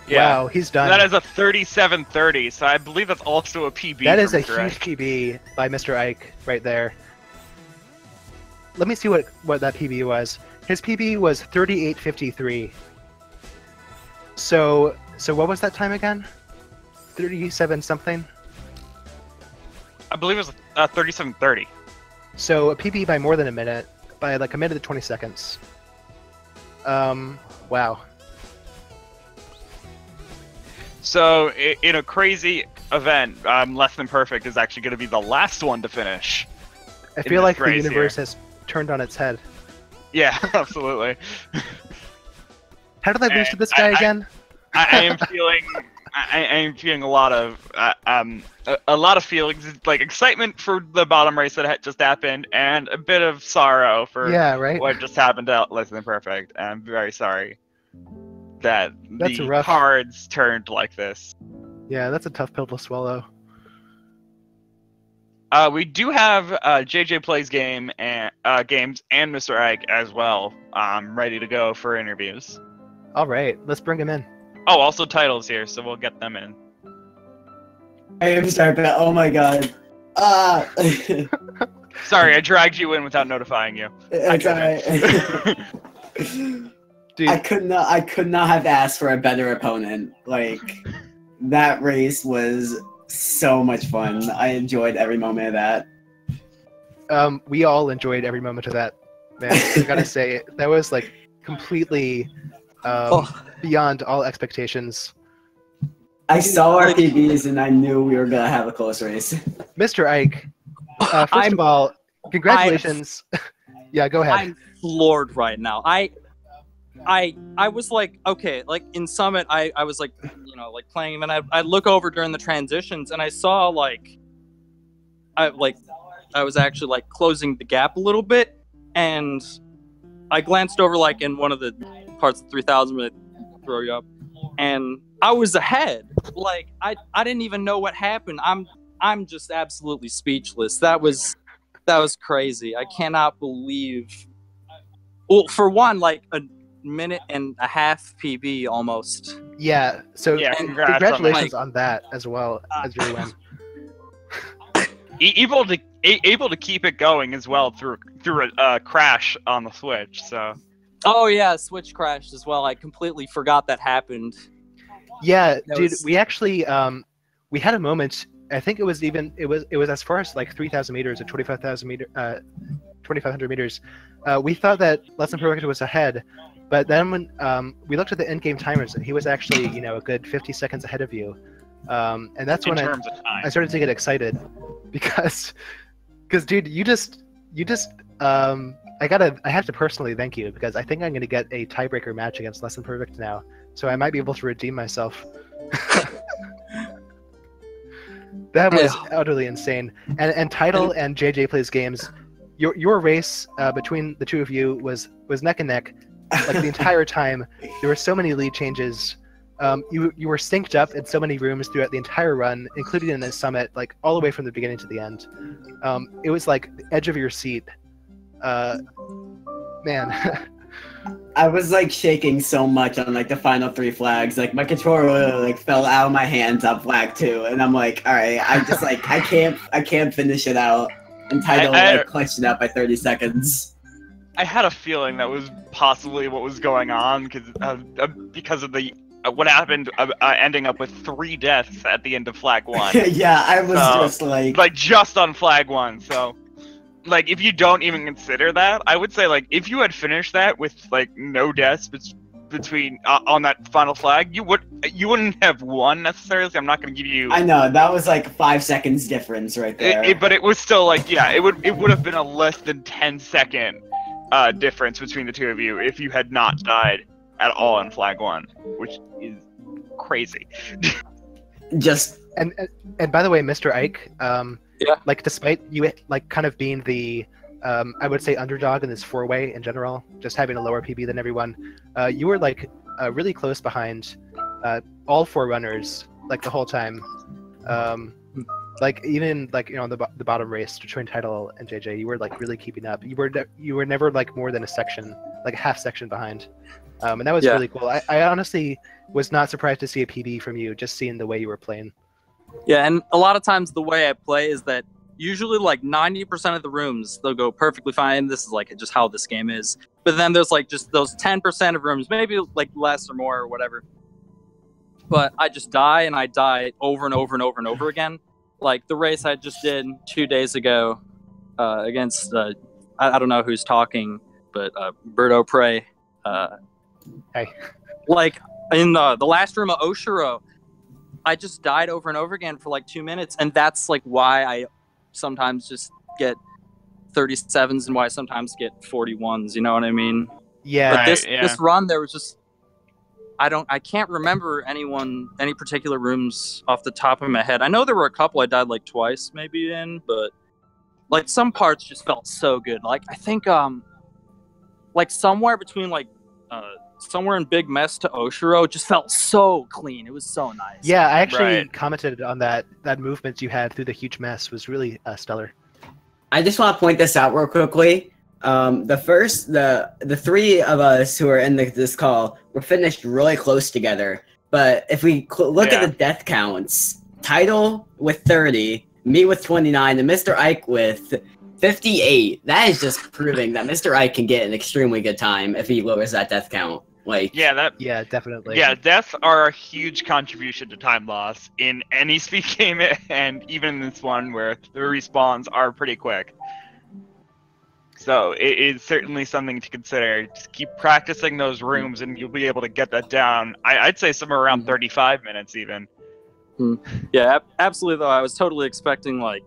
Yeah. Wow, he's done. That is a 37:30, so I believe that's also a PB. That is a Mr. huge Ike. PB by Mr. Ike right there. Let me see what that PB was. His PB was 38:53. So what was that time again? 37 something? I believe it was 37:30. So a PB by more than a minute, by like a minute and 20 seconds. Wow. So, in a crazy event, Less Than Perfect is actually going to be the last one to finish. I feel like the race universe here. has turned on its head. Yeah, absolutely. How did I lose to this guy again? I am feeling a lot of feelings, like excitement for the bottom race that just happened, and a bit of sorrow for what just happened to Less Than Perfect. I'm very sorry that That's the rough. cards turned like this. Yeah, that's a tough pill to swallow. We do have JJ Plays Games and Mr. Ike as well, ready to go for interviews. All right, let's bring him in. Oh, also Tidal's here, so we'll get them in. I am sorry, but oh my god. Sorry, I dragged you in without notifying you. It's alright. Dude. I could not have asked for a better opponent. Like, that race was so much fun. I enjoyed every moment of that. We all enjoyed every moment of that, man. I gotta say, that was like completely beyond all expectations. I saw our PBs and I knew we were gonna have a close race. Mr. Ike, first of all, congratulations. Yeah, go ahead. I'm floored right now. I was like, okay, like in Summit, I was like, like playing, and I look over during the transitions, and I saw I was actually like closing the gap a little bit, and I glanced over like in one of the parts of 3000 where they throw you up, and I was ahead. Like I didn't even know what happened. I'm just absolutely speechless. That was crazy. I cannot believe. Well, for one, like a minute and a half PB almost. Yeah, so congratulations on on that as well as your win. Able to keep it going as well through a crash on the Switch. So. Oh yeah, Switch crashed as well. I completely forgot that happened. Yeah, That dude, was- we actually we had a moment. I think it was as far as like 3,000 meters or 2,500 meters. We thought that Less Than Perfect was ahead, but then when we looked at the in-game timers, he was actually a good 50 seconds ahead of you, and that's In when terms of I time. started to get excited because dude, you just I have to personally thank you because I think I'm gonna get a tiebreaker match against Less Than Perfect now, so I might be able to redeem myself. That was utterly insane. And Tidal and JJ Plays Games, your race between the two of you was neck and neck, like the entire time. There were so many lead changes. You were synced up in so many rooms throughout the entire run, including in the summit, like all the way from the beginning to the end. It was like the edge of your seat. Man. I was like shaking so much on like the final 3 flags. Like my controller like fell out of my hands on flag 2, and I'm like, all right, I just like I can't finish it out. And Tidal like clutched it out by 30 seconds. I had a feeling that was possibly what was going on because of the what happened, ending up with 3 deaths at the end of flag 1. Yeah, I was just like just on flag 1. So, like, if you don't even consider that, I would say like if you had finished that with like no deaths between on that final flag, you wouldn't have won necessarily. I'm not going to give you. I know that was like 5 seconds difference right there. But it was still like it would have been a less than 10-second difference between the two of you if you had not died at all in flag 1, which is crazy. Just and by the way, Mr. Ike, Yeah. like despite you like kind of being the I would say underdog in this 4-way in general, just having a lower PB than everyone, you were like really close behind all 4 runners like the whole time. Like even like the bottom race between Tidal and JJ, you were like really keeping up. You were never like more than a section, like a half section behind, and that was really cool. I honestly was not surprised to see a PB from you, just seeing the way you were playing. Yeah, and a lot of times the way I play is that usually like 90% of the rooms they'll go perfectly fine. This is like just how this game is. But then there's like just those 10% of rooms, maybe like less or more or whatever. But I just die, and I die over and over and over and over again. Like the race I just did 2 days ago against I don't know who's talking, but Birdo Prey. Hey. Like in the last room of Oshiro, I just died over and over again for like 2 minutes, and that's like why I sometimes just get 37s and why I sometimes get 41s. You know what I mean? Yeah. But this run, there was just I can't remember any particular rooms off the top of my head. I know there were a couple I died like twice maybe in, but like some parts just felt so good. Like I think like somewhere between like somewhere in Big Mess to Oshiro just felt so clean. It was so nice. Yeah, I actually commented on that movement you had through the huge mess was really stellar. I just want to point this out real quickly. The 3 of us who are in this call were finished really close together. But if we look at the death counts, Tidal with 30, me with 29, and Mr. Ike with 58. That is just proving that Mr. Ike can get an extremely good time if he lowers that death count. Like yeah, definitely. Yeah, deaths are a huge contribution to time loss in any speed game, and even in this one where the respawns are pretty quick. So it is certainly something to consider. Just keep practicing those rooms, and you'll be able to get that down. I'd say somewhere around 35 minutes, even. Yeah, absolutely. Though I was totally expecting like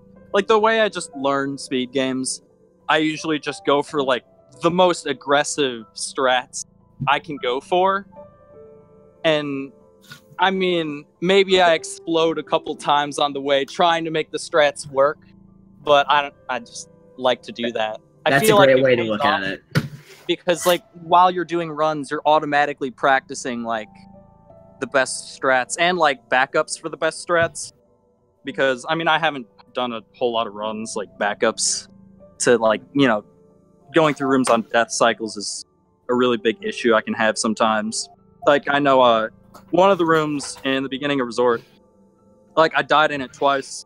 the way I just learn speed games. I usually just go for like the most aggressive strats I can go for, and I mean maybe I explode a couple times on the way trying to make the strats work, but I just like to do that. That's I feel a great like way to look at it. Because like while you're doing runs, you're automatically practicing like the best strats and like backups for the best strats. Because I mean I haven't done a whole lot of runs like backups to like going through rooms on death cycles is a really big issue I can have sometimes. Like I know one of the rooms in the beginning of Resort, like I died in it twice.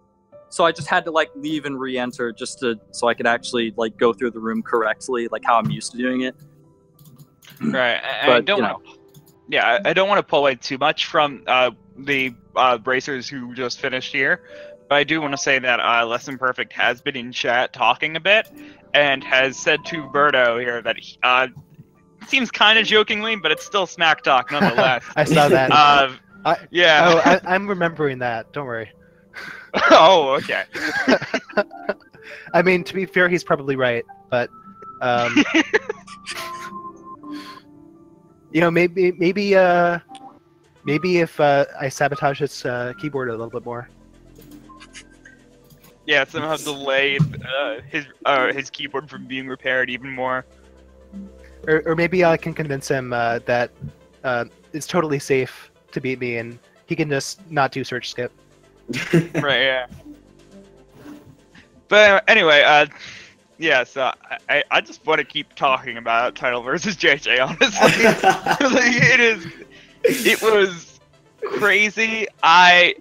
So I just had to like leave and re-enter so I could actually like go through the room correctly, like how I'm used to doing it. Right. But, yeah, I don't want to pull away too much from the racers who just finished here, but I do want to say that Less Than Perfect has been in chat talking a bit, and has said to Birdo here that he, seems kind of jokingly, but it's still smack talk nonetheless. I saw that. Yeah. Oh, I'm remembering that. Don't worry. Oh, okay. I mean, to be fair, he's probably right, but you know, maybe if I sabotage his keyboard a little bit more. Yeah, somehow delayed his keyboard from being repaired even more. Or maybe I can convince him that it's totally safe to beat me, and he can just not do search skip. Right, yeah. But anyway, yeah, so I just want to keep talking about Tidal versus JJ, honestly. It was crazy. I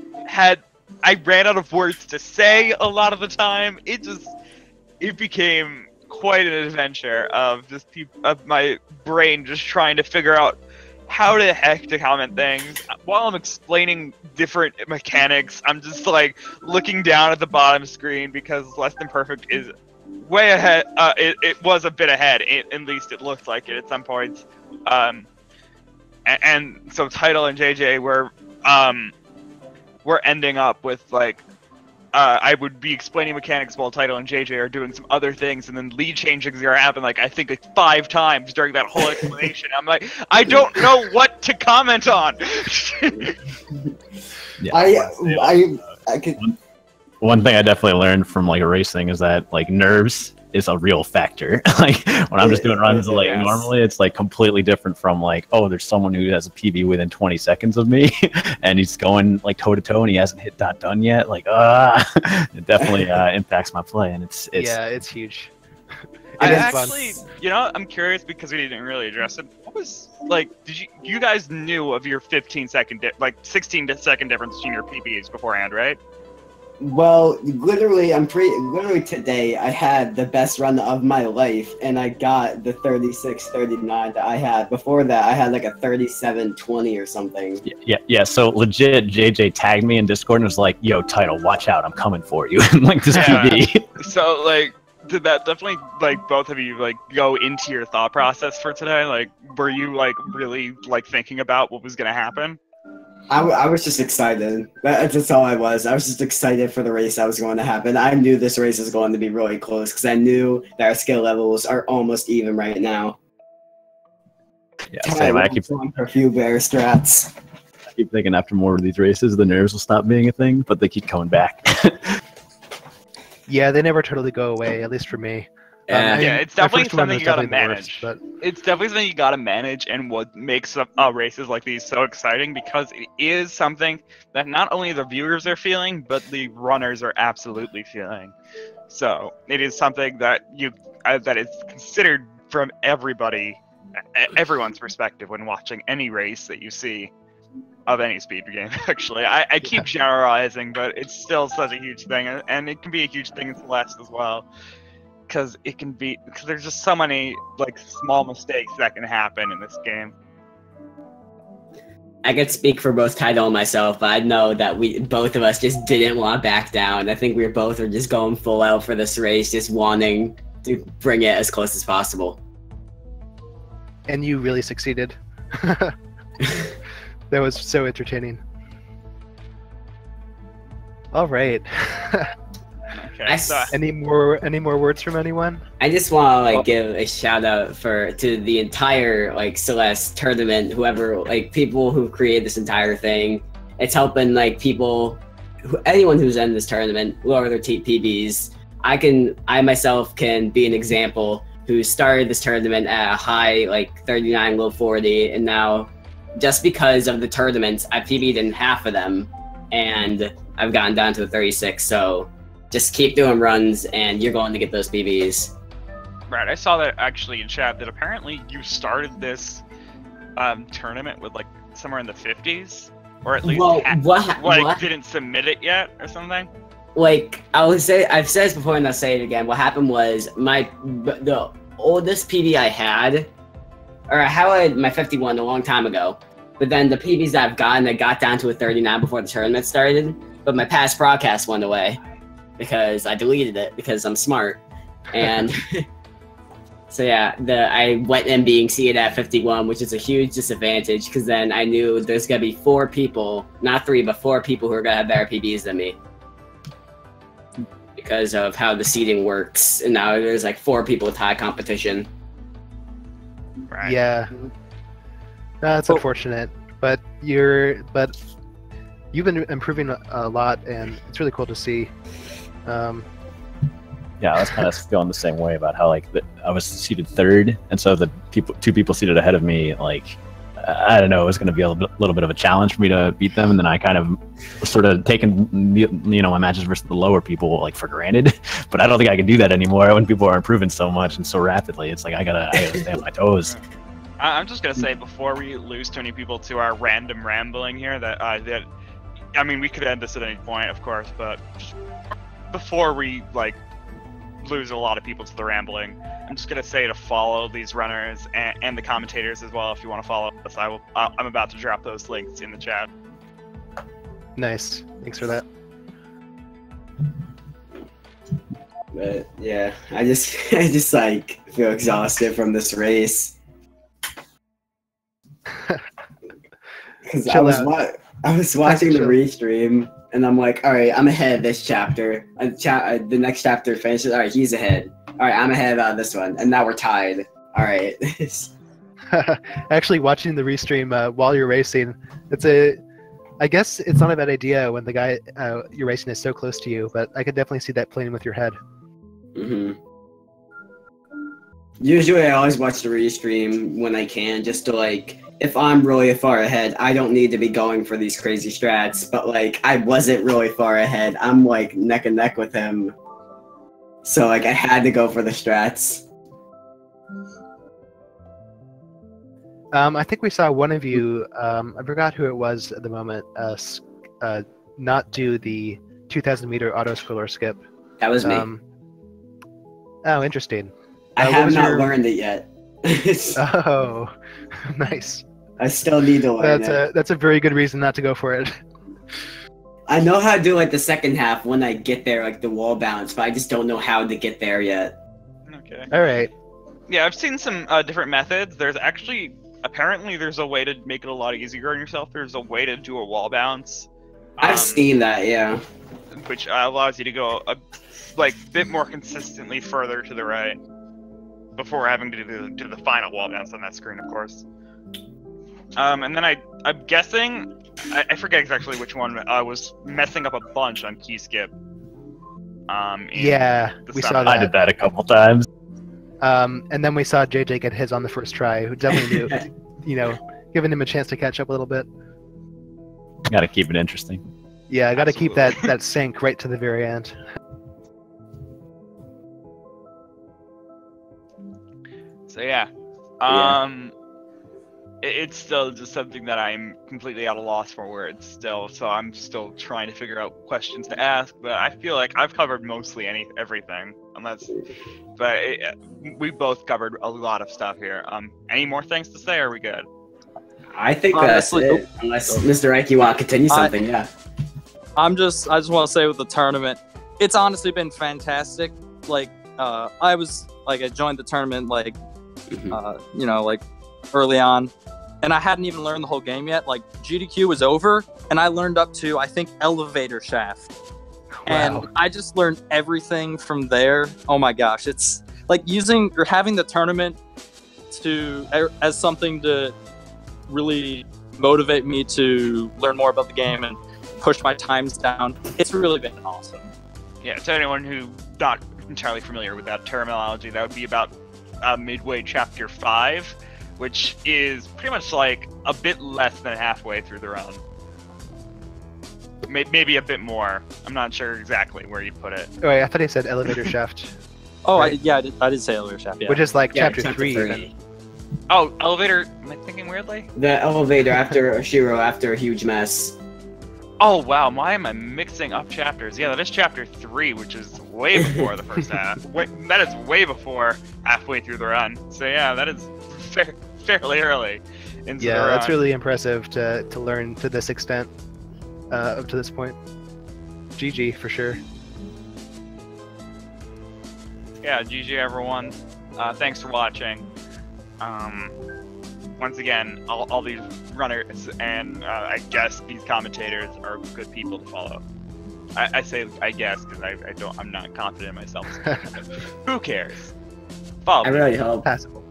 ran out of words to say a lot of the time. It became quite an adventure of of my brain just trying to figure out how the heck to comment things. While I'm explaining different mechanics, I'm just like looking down at the bottom screen because Less Than Perfect is way ahead. It was a bit ahead, at least it looked like it at some points. And so Tidal and JJ were ending up with like I would be explaining mechanics while Tidal and JJ are doing some other things, and then lead changing are happening like I think like 5 times during that whole explanation. I'm like, I don't know what to comment on. Yeah, I could. One thing I definitely learned from like racing is that like nerves is a real factor. Like when I'm just doing runs, like normally it's like completely different from like, oh, there's someone who has a PB within 20 seconds of me, and he's going like toe to toe, and he hasn't hit dot done yet. Like, it definitely impacts my play, and it's yeah, it's huge. I actually, you know, I'm curious because we didn't really address it. What was like? Did you guys knew of your 15-second, like 16-second difference between your PBs beforehand, right? Well, literally today I had the best run of my life, and I got the 36-39 that I had. Before that, I had like a 37-20 or something. Yeah. So legit, JJ tagged me in Discord and was like, "Yo, Tidal, watch out! I'm coming for you." Like this PB. So like, did that definitely like both of you like go into your thought process for today? Like, were you like really like thinking about what was gonna happen? I was just excited. That's all I was. I was just excited for the race that was going to happen. I knew this race was going to be really close because I knew that our skill levels are almost even right now. Yeah, same. I keep going for a few bear strats. I keep thinking after more of these races, the nerves will stop being a thing, but they keep coming back. Yeah, they never totally go away, at least for me. Yeah, it's definitely something you gotta manage. Worst, it's definitely something you gotta manage, and what makes races like these so exciting because it is something that not only the viewers are feeling, but the runners are absolutely feeling. So it is something that that is considered from everyone's perspective when watching any race that you see of any speed game. Actually, I keep generalizing, but it's still such a huge thing, and it can be a huge thing in Celeste as well. Because there's just so many like small mistakes that can happen in this game. I could speak for both Tidal and myself, but I know that both of us just didn't want to back down. I think we both are just going full out for this race, just wanting to bring it as close as possible. And you really succeeded. That was so entertaining. All right. Okay, any more words from anyone? I just want to like give a shout out to the entire like Celeste tournament, whoever like people who created this entire thing. It's helping like anyone who's in this tournament lower their PBs. I myself can be an example who started this tournament at a high like 39, low 40, and now just because of the tournaments, I PB'd in half of them, and I've gotten down to the 36. So. Just keep doing runs, and you're going to get those PBs. Right, I saw that actually in chat that apparently you started this tournament with like somewhere in the 50s, or at least didn't submit it yet or something. Like I've said this before, and I'll say it again. What happened was the oldest PB I had, or I had my 51 a long time ago, But then the PBs that I've gotten, I got down to a 39 before the tournament started. But my past broadcast went away because I deleted it because I'm smart. And so yeah, I went in being seated at 51, which is a huge disadvantage because then I knew there's gonna be 4 people, not 3, but 4 people who are gonna have better PBs than me. Because of how the seeding works, and now there's like 4 people with high competition. Right. Yeah, that's unfortunate. But you've been improving a lot, and it's really cool to see. Yeah, I was kind of feeling the same way about how like I was seated 3rd, and so the 2 people seated ahead of me, like I don't know, it was going to be a little bit of a challenge for me to beat them, and then I kind of sort of taken my matches versus the lower people like for granted. But I don't think I can do that anymore when people are improving so much and so rapidly. It's like I gotta stay on my toes. I'm just gonna say before we lose too many people to our random rambling here, that I mean, we could end this at any point, of course, but before we like lose a lot of people to the rambling, I'm just gonna say to follow these runners and the commentators as well if you want to follow us. I'm about to drop those links in the chat. Nice, thanks for that. But yeah, I just like feel exhausted from this race. Because I was watching the restream, and I'm like, all right, I'm ahead this chapter. The next chapter finishes. All right, he's ahead. All right, I'm ahead of this one, and now we're tied. All right. Actually, watching the restream while you're racing, I guess it's not a bad idea when the guy you're racing is so close to you, but I could definitely see that playing with your head. Mm-hmm. Usually, I always watch the restream when I can, just to like, if I'm really far ahead, I don't need to be going for these crazy strats, but like, I wasn't really far ahead. I'm like neck and neck with him. So like, I had to go for the strats. I think we saw one of you, I forgot who it was at the moment, not do the 2,000 meter auto scroller skip. That was me. Oh, interesting. I have not learned it yet. Oh, nice. I still need to learn it. That's a very good reason not to go for it. I know how to do like the second half when I get there, like the wall bounce, but I just don't know how to get there yet. Okay. All right. Yeah, I've seen some different methods. Apparently there's a way to make it a lot easier on yourself. There's a way to do a wall bounce. I've seen that, yeah. Which allows you to go a bit more consistently further to the right before having to do the final wall bounce on that screen, of course. And then I'm guessing, I forget exactly which one, I was messing up a bunch on key skip. Yeah, we saw that. I did that a couple times. And then we saw JJ get his on the first try, who definitely knew, giving him a chance to catch up a little bit. Got to keep it interesting. Yeah, I got to keep that sync right to the very end. So yeah, it's still just something that I'm completely at a loss for words still. So I'm still trying to figure out questions to ask, but I feel like I've covered mostly everything. We both covered a lot of stuff here. Any more things to say? Or are we good? I think that's it. Unless Mr. Ike, you want to continue something, yeah. I just want to say with the tournament, it's honestly been fantastic. Like, I joined the tournament early on, and I hadn't even learned the whole game yet. Like, GDQ was over, and I learned up to, I think, elevator shaft. Wow. And I just learned everything from there. Oh my gosh, it's like having the tournament as something to really motivate me to learn more about the game and push my times down. It's really been awesome. Yeah, to anyone who's not entirely familiar with that terminology, that would be about midway chapter 5, which is pretty much like a bit less than halfway through the run. Maybe a bit more. I'm not sure exactly where you put it. Oh, wait, I thought he said elevator shaft. Oh, right. I did say elevator shaft, yeah. Which is like chapter 3. Oh, elevator. Am I thinking weirdly? The elevator after Shiro, after a huge mess. Oh, wow. Why am I mixing up chapters? Yeah, that is chapter 3, which is way before the first half. That is way before halfway through the run. So yeah, that is fairly early. into Yeah, the that's run. really impressive to learn to this extent up to this point. GG for sure. Yeah, GG everyone. Thanks for watching. Once again, all these runners and I guess these commentators are good people to follow. I say I guess because I'm not confident in myself. Who cares? Follow I me. really hope. Passable.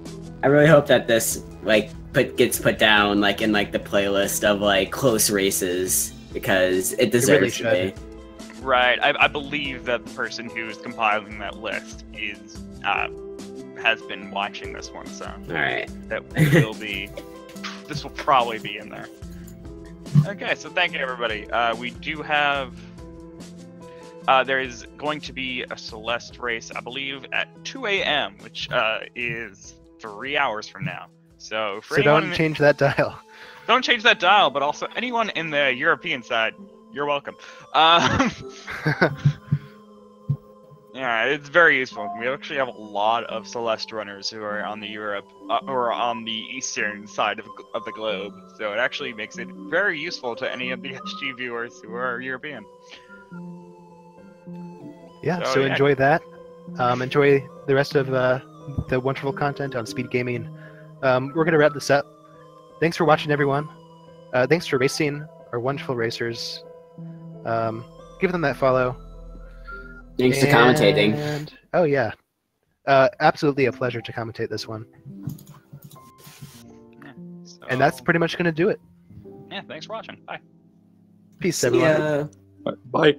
I really hope that this like gets put down like in like the playlist of like close races because it deserves to be. Right. I believe that the person who's compiling that list is has been watching this one, so All right. that will be. This will probably be in there. Okay, so thank you everybody. We do have. There is going to be a Celeste race, I believe, at 2 a.m., which is 3 hours from now. So for anyone don't change that dial. Don't change that dial, but also anyone in the European side, you're welcome. Yeah, it's very useful. We actually have a lot of Celeste runners who are on the who are on the eastern side of the globe. So it actually makes it very useful to any of the SG viewers who are European. Yeah, so yeah. enjoy that. Enjoy the rest of the wonderful content on Speed Gaming. We're going to wrap this up. Thanks for watching, everyone. Thanks for racing our wonderful racers. Give them that follow. Thanks to commentating. Oh, yeah. Absolutely a pleasure to commentate this one. Yeah, so, And that's pretty much going to do it. Yeah, thanks for watching. Bye. Peace, everyone. Yeah. Bye.